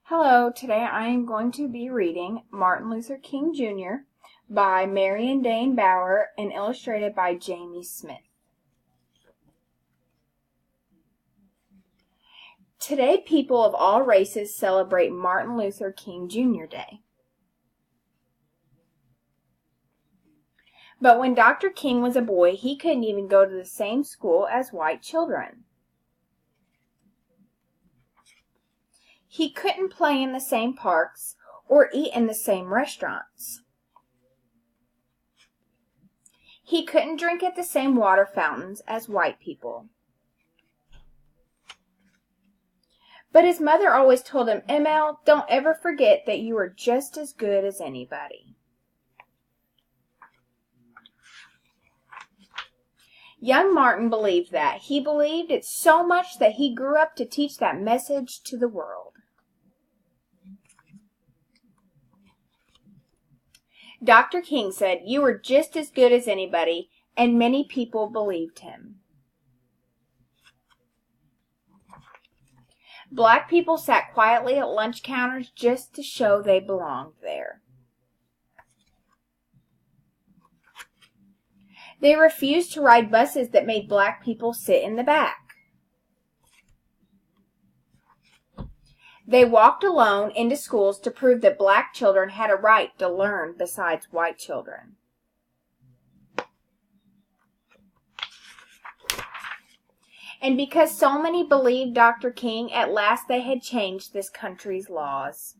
Hello, today I am going to be reading Martin Luther King Jr. by Marion Dane Bauer and illustrated by Jamie Smith. Today, people of all races celebrate Martin Luther King Jr. Day. But when Dr. King was a boy, he couldn't even go to the same school as white children. He couldn't play in the same parks or eat in the same restaurants. He couldn't drink at the same water fountains as white people. But his mother always told him, "ML, don't ever forget that you are just as good as anybody." Young Martin believed that. He believed it so much that he grew up to teach that message to the world. Dr. King said, "You are just as good as anybody," and many people believed him. Black people sat quietly at lunch counters just to show they belonged there. They refused to ride buses that made black people sit in the back. They walked alone into schools to prove that black children had a right to learn besides white children. And because so many believed Dr. King, at last they had changed this country's laws.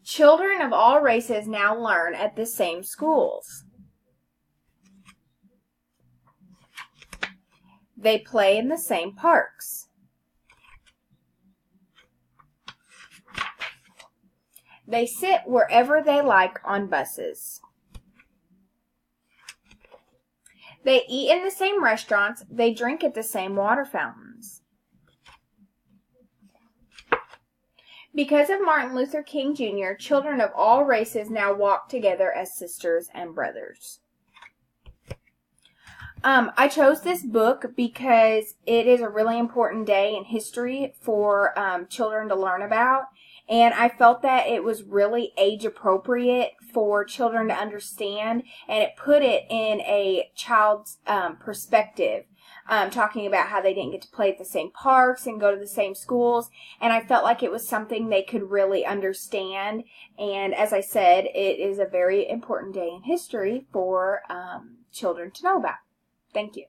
Children of all races now learn at the same schools. They play in the same parks. They sit wherever they like on buses. They eat in the same restaurants. They drink at the same water fountains. Because of Martin Luther King Jr., children of all races now walk together as sisters and brothers. I chose this book because it is a really important day in history for children to learn about, and I felt that it was really age appropriate for children to understand, and it put it in a child's perspective, talking about how they didn't get to play at the same parks and go to the same schools, and I felt like it was something they could really understand, and as I said, it is a very important day in history for children to know about. Thank you.